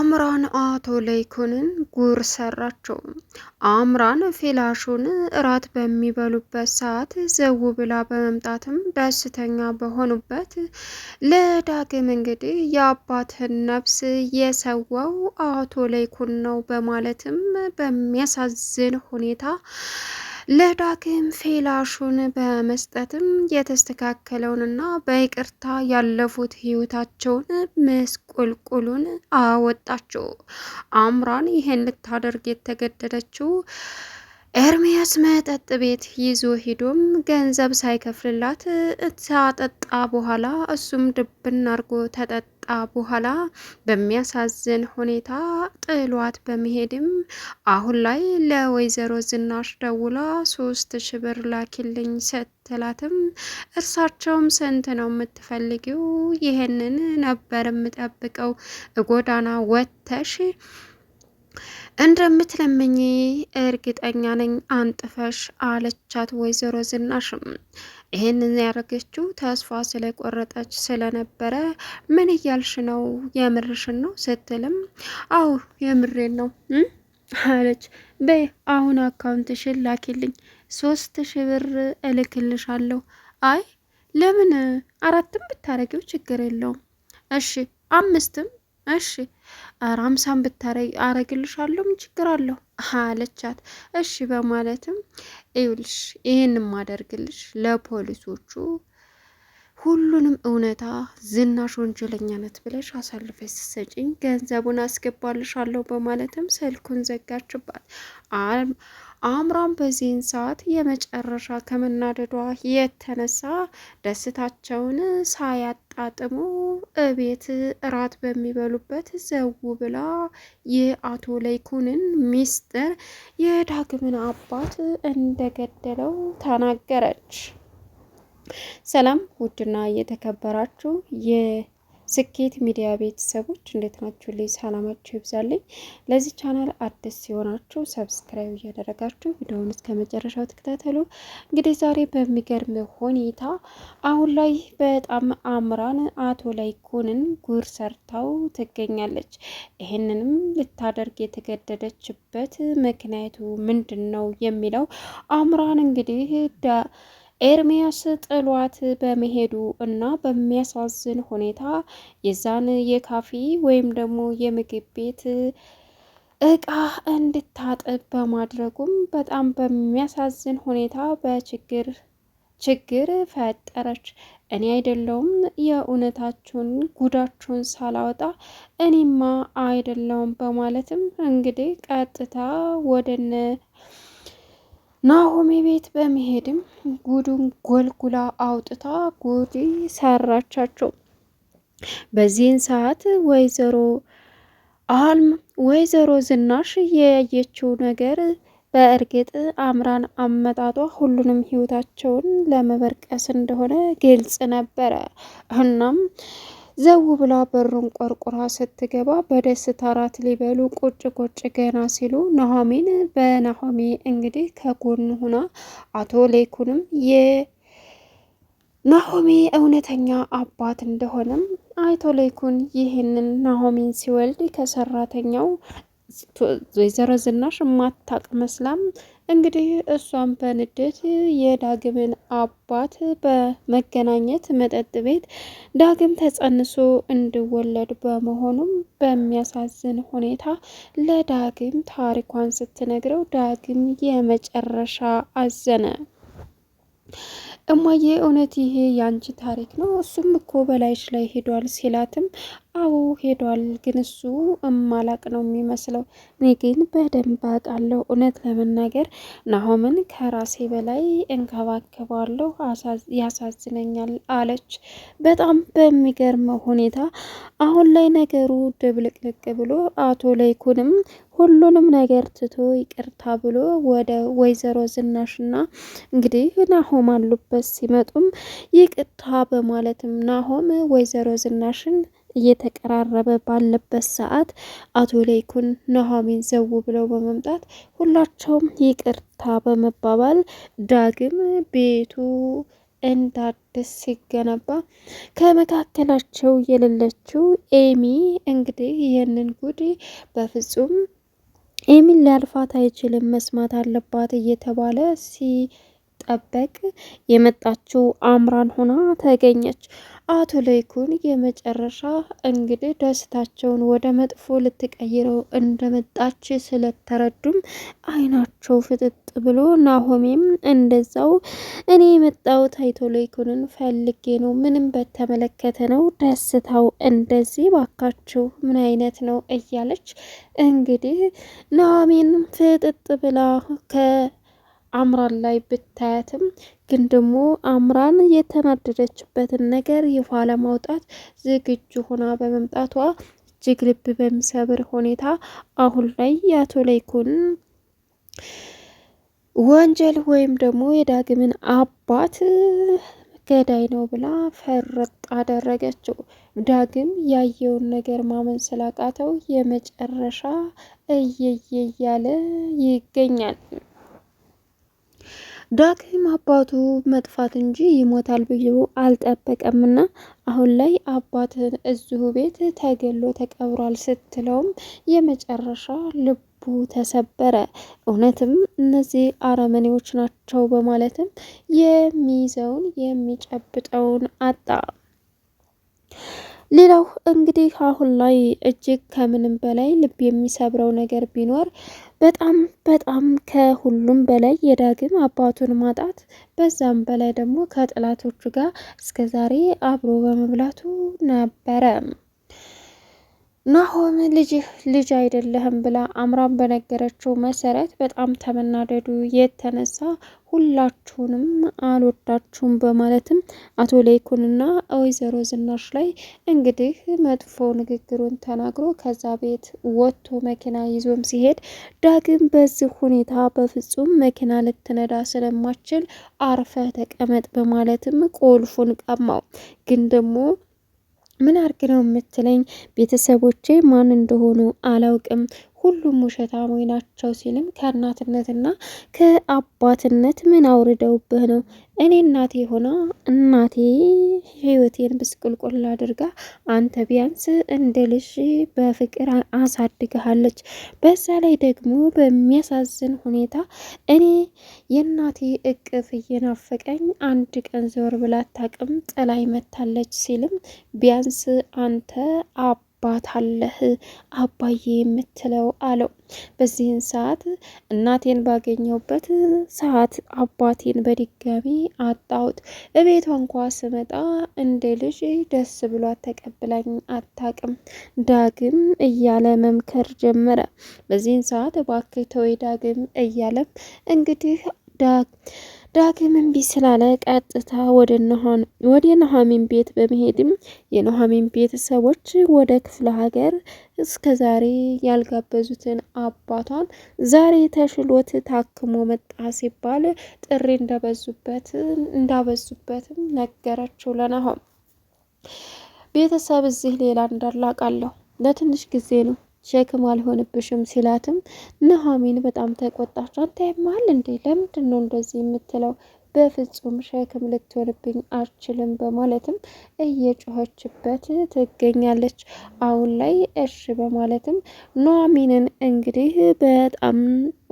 አምራን አቶ ለይኩንን ጉር ሰራቸው። አምራን ፊላሹን እራት በሚበሉበት ሰዓት ዘው ብላ በመምጣትም ደስተኛ በሆኑበት ለዳግም እንግዲህ የአባትህን ነፍስ የሰዋው አቶ ለይኩን ነው በማለትም በሚያሳዝን ሁኔታ ለዳግም ፊላሹን በመስጠትም የተስተካከለውንና በይቅርታ ያለፉት ህይወታቸውን ምስቁልቁሉን አወጣችው። አምራን ይሄን ልታደርግ የተገደደችው ኤርሚያስ መጠጥ ቤት ይዞ ሂዶም ገንዘብ ሳይከፍልላት ታጠጣ በኋላ እሱም ድብን አርጎ ተጠጣ በኋላ በሚያሳዝን ሁኔታ ጥሏት በመሄድም አሁን ላይ ለወይዘሮ ዝናሽ ደውላ 3000 ብር ላኪልኝ ስትላትም እርሳቸውም ስንት ነው የምትፈልጊው? ይሄንን ነበር የምጠብቀው ጎዳና ወጥተሽ እንደምትለምኝ እርግጠኛ ነኝ አንጥፈሽ አለቻት። ወይዘሮ ዝናሽም ይሄንን ያደረገችው ተስፋ ስለቆረጠች ስለነበረ ምን እያልሽ ነው? የምርሽን ነው ስትልም አው የምሬን ነው አለች። በይ አሁን አካውንትሽን ላኪልኝ 3000 ብር እልክልሻለሁ። አይ ለምን 4ም ብታረጊው ችግር የለውም። እሺ 5ም እሺ 50ም ብታረጊ አረግልሻለሁ ምን ችግር አለው አለቻት። እሺ በማለትም ይኸውልሽ ይሄንን ማደርግልሽ ለፖሊሶቹ ሁሉንም እውነታ ዝናሽ ወንጀለኛ ናት ብለሽ አሳልፈሽ ስትሰጪኝ ገንዘቡን አስገባልሻለሁ በማለትም ስልኩን ዘጋችባት። አምራን በዚህን ሰዓት የመጨረሻ ከመናደዷ የተነሳ ደስታቸውን ሳያጣጥሙ እቤት እራት በሚበሉበት ዘው ብላ የአቶ ለይኩንን ሚስጥር የዳግምን አባት እንደገደለው ተናገረች። ሰላም ውድና የተከበራችሁ የስኬት ሚዲያ ቤተሰቦች እንዴት ናችሁ? ልይ ሰላማችሁ ይብዛልኝ። ለዚህ ቻናል አዲስ ሲሆናችሁ ሰብስክራይብ እያደረጋችሁ ቪዲዮውን እስከ መጨረሻው ተከታተሉ። እንግዲህ ዛሬ በሚገርም ሁኔታ አሁን ላይ በጣም አምራን አቶ ለይኩንን ጉር ሰርታው ትገኛለች። ይህንንም ልታደርግ የተገደደችበት ምክንያቱ ምንድን ነው የሚለው አምራን እንግዲህ ኤርሚያስ ጥሏት በመሄዱ እና በሚያሳዝን ሁኔታ የዛን የካፌ ወይም ደግሞ የምግብ ቤት እቃ እንድታጥብ በማድረጉም በጣም በሚያሳዝን ሁኔታ ችግር ፈጠረች። እኔ አይደለውም የእውነታችሁን ጉዳችሁን ሳላወጣ እኔማ አይደለውም በማለትም እንግዲህ ቀጥታ ወደነ ናሆሜ ቤት በመሄድም ጉዱን ጎልጉላ አውጥታ ጉድ ሰራቻቸው። በዚህን ሰዓት ወይዘሮ ዝናሽ ያየችው ነገር በእርግጥ አምራን አመጣጧ ሁሉንም ህይወታቸውን ለመበርቀስ እንደሆነ ግልጽ ነበረ። እናም ዘው ብላ በሩን ቆርቁራ ስትገባ በደስታ ራት ሊበሉ ቁጭ ገና ሲሉ ናሆሜን በናሆሜ እንግዲህ ከጎን ሁና አቶ ለይኩንም የናሆሜ እውነተኛ አባት እንደሆነም አቶ ለይኩን ይህንን ናሆሜን ሲወልድ ከሰራተኛው ወይዘሮ ዝናሽ ማታቅ መስላም እንግዲህ እሷን በንዴት የዳግምን አባት በመገናኘት መጠጥ ቤት ዳግም ተጸንሶ እንዲወለድ በመሆኑም በሚያሳዝን ሁኔታ ለዳግም ታሪኳን ስትነግረው ዳግም የመጨረሻ አዘነ። እማዬ እውነት ይሄ ያንቺ ታሪክ ነው? እሱም እኮ በላይሽ ላይ ሄዷል ሲላትም አዎ ሄዷል፣ ግን እሱ እማላቅ ነው የሚመስለው። እኔ ግን በደንብ አውቃለሁ። እውነት ለመናገር ናሆምን ከራሴ በላይ እንከባከባለሁ፣ ያሳዝነኛል አለች። በጣም በሚገርም ሁኔታ አሁን ላይ ነገሩ ድብልቅልቅ ብሎ አቶ ለይኩንም ሁሉንም ነገር ትቶ ይቅርታ ብሎ ወደ ወይዘሮ ዝናሽና እንግዲህ ናሆም አሉበት ሲመጡም ይቅርታ በማለትም ናሆም ወይዘሮ ዝናሽን እየተቀራረበ ባለበት ሰዓት አቶ ለይኩን ናሆሜን ዘው ብለው በመምጣት ሁላቸውም ይቅርታ በመባባል ዳግም ቤቱ እንዳዲስ ሲገነባ ከመካከላቸው የሌለችው ኤሚ እንግዲህ ይህንን ጉድ በፍጹም ኤሚን ሊያልፋት አይችልም፣ መስማት አለባት እየተባለ ሲጠበቅ የመጣችው አምራን ሆና ተገኘች። አቶ ለይኩን የመጨረሻ እንግዲህ ደስታቸውን ወደ መጥፎ ልትቀይረው እንደመጣች ስለተረዱም አይናቸው ፍጥጥ ብሎ ናሆሜም እንደዛው እኔ የመጣሁት አቶ ለይኩንን ፈልጌ ነው፣ ምንም በተመለከተ ነው ደስታው እንደዚህ ባካችሁ ምን አይነት ነው እያለች እንግዲህ ናሆሜን ፍጥጥ ብላ አምራን ላይ ብታያትም ግን ደግሞ አምራን የተናደደችበትን ነገር ይፋ ለማውጣት ዝግጁ ሆና በመምጣቷ እጅግ ልብ በሚሰብር ሁኔታ አሁን ላይ የአቶ ለይኩን ወንጀል ወይም ደግሞ የዳግምን አባት ገዳይ ነው ብላ ፈርጥ አደረገችው። ዳግም ያየውን ነገር ማመን ስላቃተው የመጨረሻ እየየ እያለ ይገኛል። ዳግም አባቱ መጥፋት እንጂ ይሞታል ብሎ አልጠበቀምና አሁን ላይ አባትን እዚሁ ቤት ተገሎ ተቀብሯል ስትለውም የመጨረሻ ልቡ ተሰበረ። እውነትም እነዚህ አረመኔዎች ናቸው በማለትም የሚይዘውን የሚጨብጠውን አጣ። ሌላው እንግዲህ አሁን ላይ እጅግ ከምንም በላይ ልብ የሚሰብረው ነገር ቢኖር በጣም ከሁሉም በላይ የዳግም አባቱን ማጣት፣ በዛም በላይ ደግሞ ከጥላቶቹ ጋር እስከዛሬ አብሮ በመብላቱ ነበረ። ናሆም ልጅ አይደለህም ብላ አምራን በነገረችው መሰረት በጣም ተመናደዱ የተነሳ ሁላችሁንም አልወዳችሁም በማለትም አቶ ለይኩንና ወይዘሮ ዝናሽ ላይ እንግዲህ መጥፎ ንግግሩን ተናግሮ ከዛ ቤት ወጥቶ መኪና ይዞም ሲሄድ ዳግም በዚህ ሁኔታ በፍጹም መኪና ልትነዳ ስለማችል አርፈ ተቀመጥ በማለትም ቁልፉን ቀማው። ግን ደግሞ ምን አርግ ነው የምትለኝ? ቤተሰቦቼ ማን እንደሆኑ አላውቅም፣ ሁሉም ውሸታሞች ናቸው ሲልም ከእናትነትና ከአባትነት ምን አውርደውብህ ነው? እኔ እናቴ ሆና እናቴ ህይወቴን ብስቁልቁል አድርጋ አንተ ቢያንስ እንደ ልጅ በፍቅር አሳድገሃለች። በዛ ላይ ደግሞ በሚያሳዝን ሁኔታ እኔ የእናቴ እቅፍ እየናፈቀኝ አንድ ቀን ዘወር ብላ አታውቅም፣ ጥላኝ መታለች ሲልም ቢያንስ አንተ አባት አለህ አባዬ የምትለው አለው። በዚህን ሰዓት እናቴን ባገኘሁበት ሰዓት አባቴን በድጋሚ አጣሁት። እቤቷ እንኳ ስመጣ እንደ ልጅ ደስ ብሏት ተቀብላኝ አታቅም ዳግም እያለ መምከር ጀመረ። በዚህን ሰዓት እባክህ ተወይ ዳግም እያለም እንግዲህ ዳግም እምቢ ስላለ ቀጥታ ወደ ኑሐሚን ቤት በመሄድም የኑሐሚን ቤተሰቦች ወደ ክፍለ ሀገር እስከ ዛሬ ያልጋበዙትን አባቷን ዛሬ ተሽሎት ታክሞ መጣ ሲባል ጥሪ እንዳበዙበትም ነገረችው ለናሆም። ቤተሰብ እዚህ ሌላ እንዳላቃለሁ ለትንሽ ጊዜ ነው ሸክም አልሆንብሽም ሲላትም ኑሐሚን በጣም ተቆጣች። አንተ ያማል እንዴ? ለምንድን ነው እንደዚህ የምትለው? በፍጹም ሸክም ልትሆንብኝ አልችልም በማለትም እየጮኸችበት ትገኛለች። አሁን ላይ እሺ በማለትም ኑሐሚንን እንግዲህ በጣም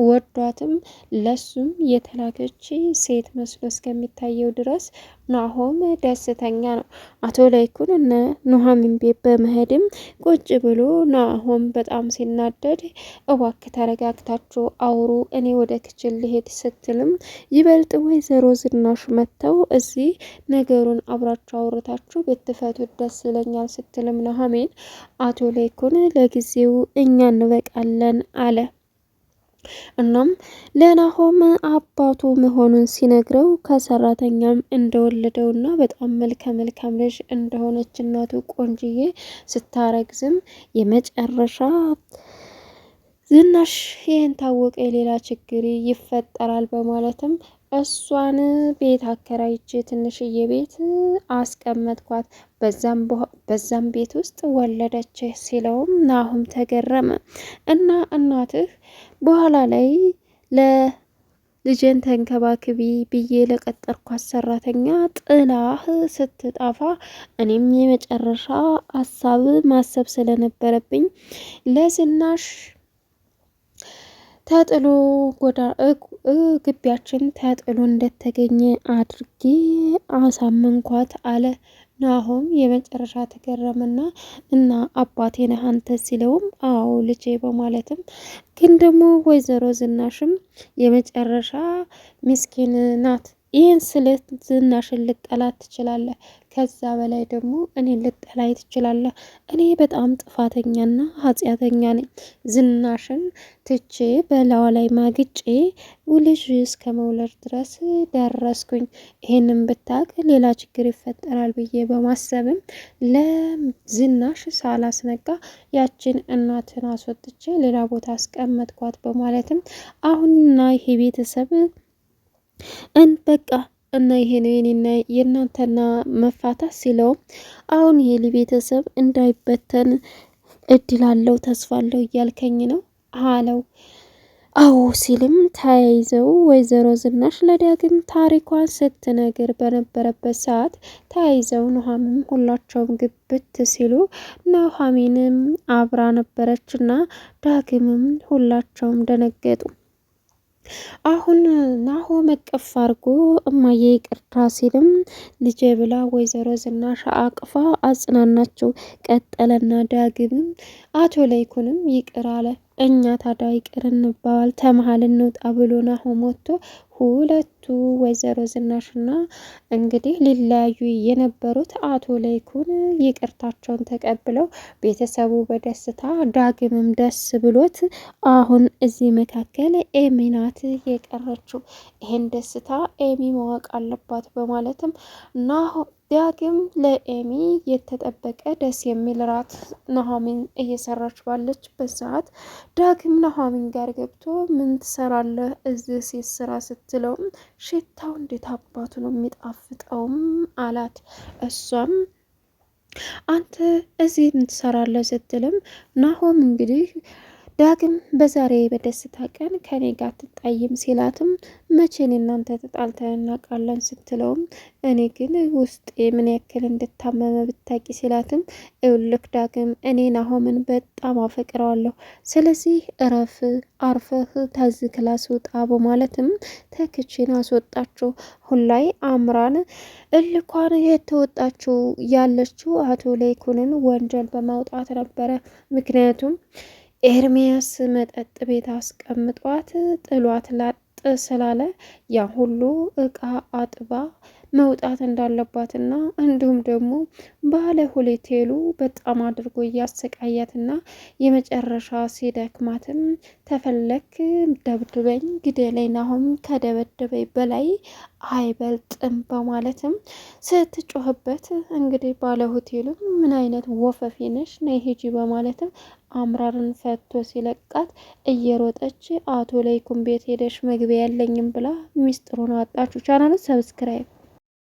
ወዷትም ለሱም የተላከች ሴት መስሎ እስከሚታየው ድረስ ናሆም ደስተኛ ነው። አቶ ለይኩን እነ ኑሐሚን ቤት በመሄድም ቁጭ ብሎ ናሆም በጣም ሲናደድ እባክህ ተረጋግታችሁ አውሩ፣ እኔ ወደ ክችል ልሄድ ስትልም ይበልጥ ወይዘሮ ዝናሽ መጥተው እዚህ ነገሩን አብራችሁ አውርታችሁ ብትፈቱት ደስ ይለኛል ስትልም ኑሐሚን አቶ ለይኩን ለጊዜው እኛ እንበቃለን አለ። እናም ለናሆም አባቱ መሆኑን ሲነግረው ከሰራተኛም እንደወለደውና በጣም መልካም ልጅ እንደሆነች እናቱ ቆንጅዬ ስታረግዝም የመጨረሻ ዝናሽ ይህን ታወቀ የሌላ ችግር ይፈጠራል በማለትም እሷን ቤት አከራይቼ ትንሽዬ ቤት አስቀመጥኳት፣ በዛም ቤት ውስጥ ወለደች ሲለውም ናሆም ተገረመ። እና እናትህ በኋላ ላይ ልጄን ተንከባክቢ ብዬ ለቀጠርኳት ሰራተኛ ጥላህ ስትጠፋ እኔም የመጨረሻ ሀሳብ ማሰብ ስለነበረብኝ ለዝናሽ ተጥሎ ግቢያችን ተጥሎ እንደተገኘ አድርጌ አሳመንኳት አለ ናሆም። የመጨረሻ ተገረመና እና አባቴ ነህ አንተ ሲለውም አዎ ልጄ በማለትም ግን ደግሞ ወይዘሮ ዝናሽም የመጨረሻ ምስኪን ናት። ይህን ስልት ዝናሽን ልጠላት ትችላለህ፣ ከዛ በላይ ደግሞ እኔን ልጠላይ ትችላለህ። እኔ በጣም ጥፋተኛና ኃጢአተኛ ነኝ። ዝናሽን ትቼ በላዋ ላይ ማግጬ ልጅ እስከ መውለድ ድረስ ደረስኩኝ። ይሄንን ብታቅ ሌላ ችግር ይፈጠራል ብዬ በማሰብም ለዝናሽ ሳላስነቃ ያችን እናትን አስወጥቼ ሌላ ቦታ አስቀመጥኳት በማለትም አሁንና ይሄ ቤተሰብ በቃ እና ይሄ ነው የኔና የእናንተና መፋታት ሲለውም አሁን ይሄ ቤተሰብ እንዳይበተን እድል አለው ተስፋ አለው እያልከኝ ነው አለው። አዎ ሲልም ተያይዘው ወይዘሮ ዝናሽ ለዳግም ታሪኳን ስትነግር በነበረበት ሰዓት ተያይዘው ኑሐሚንም ሁላቸውም ግብት ሲሉ ኑሐሚንም አብራ ነበረችና ዳግምም ሁላቸውም ደነገጡ። አሁን ናሆም እቅፍ አድርጎ እማዬ ይቅርታ ሲልም ልጄ ብላ ወይዘሮ ዝናሽ አቅፋ አጽናናቸው። ቀጠለና ዳግምም አቶ ለይኩንም ይቅር አለ። እኛ ታዲያ ይቅር እንባባል ተመሀል እንውጣ ብሎ ናሆም ወጥቶ ሁለቱ ወይዘሮ ዝናሽና እንግዲህ ሊለያዩ የነበሩት አቶ ለይኩን ይቅርታቸውን ተቀብለው ቤተሰቡ በደስታ ዳግምም ደስ ብሎት አሁን እዚህ መካከል ኤሚ ናት የቀረችው። ይሄን ደስታ ኤሚ ማወቅ አለባት በማለትም ዳግም ለኤሚ የተጠበቀ ደስ የሚል ራት ኑሐሚን እየሰራች ባለችበት ሰዓት ዳግም ኑሐሚን ጋር ገብቶ ምን ትሰራለህ እዚህ ሴት ስራ ስትለውም ሽታው እንዴት አባቱ ነው የሚጣፍጠውም አላት። እሷም አንተ እዚህ ምን ትሰራለህ ስትልም ናሆም እንግዲህ ዳግም በዛሬ በደስታ ቀን ከኔ ጋር ትጣይም ሲላትም መቼን እናንተ ተጣልተን እናውቃለን ስትለውም እኔ ግን ውስጤ ምን ያክል እንድታመመ ብታቂ ሲላትም እውልክ ዳግም እኔ ናሆምን በጣም አፈቅረዋለሁ፣ ስለዚህ እረፍ አርፈህ ታዝ ክላስ ውጣ በማለትም ተክችን አስወጣችው። ሁላይ አምራን እልኳን የተወጣችው ያለችው አቶ ለይኩንን ወንጀል በማውጣት ነበረ። ምክንያቱም ኤርሚያስ መጠጥ ቤት አስቀምጧት ጥሏት ላጥ ስላለ ያ ሁሉ እቃ አጥባ መውጣት እንዳለባትና እንዲሁም ደግሞ ባለ ሆቴሉ በጣም አድርጎ እያሰቃያትና የመጨረሻ ሲደክማትም ተፈለክ ደብድበኝ ግደለኝ ናሆም ከደበደበኝ በላይ አይበልጥም በማለትም ስትጮህበት እንግዲህ ባለ ሆቴሉም ምን አይነት ወፈፌ ነሽ ነይ ሂጂ በማለትም አምራርን ፈቶ ሲለቃት እየሮጠች አቶ ለይኩን ቤት ሄደሽ መግቢያ ያለኝም ብላ ሚስጥሩን አጣችሁ። ቻናሉን ሰብስክራይብ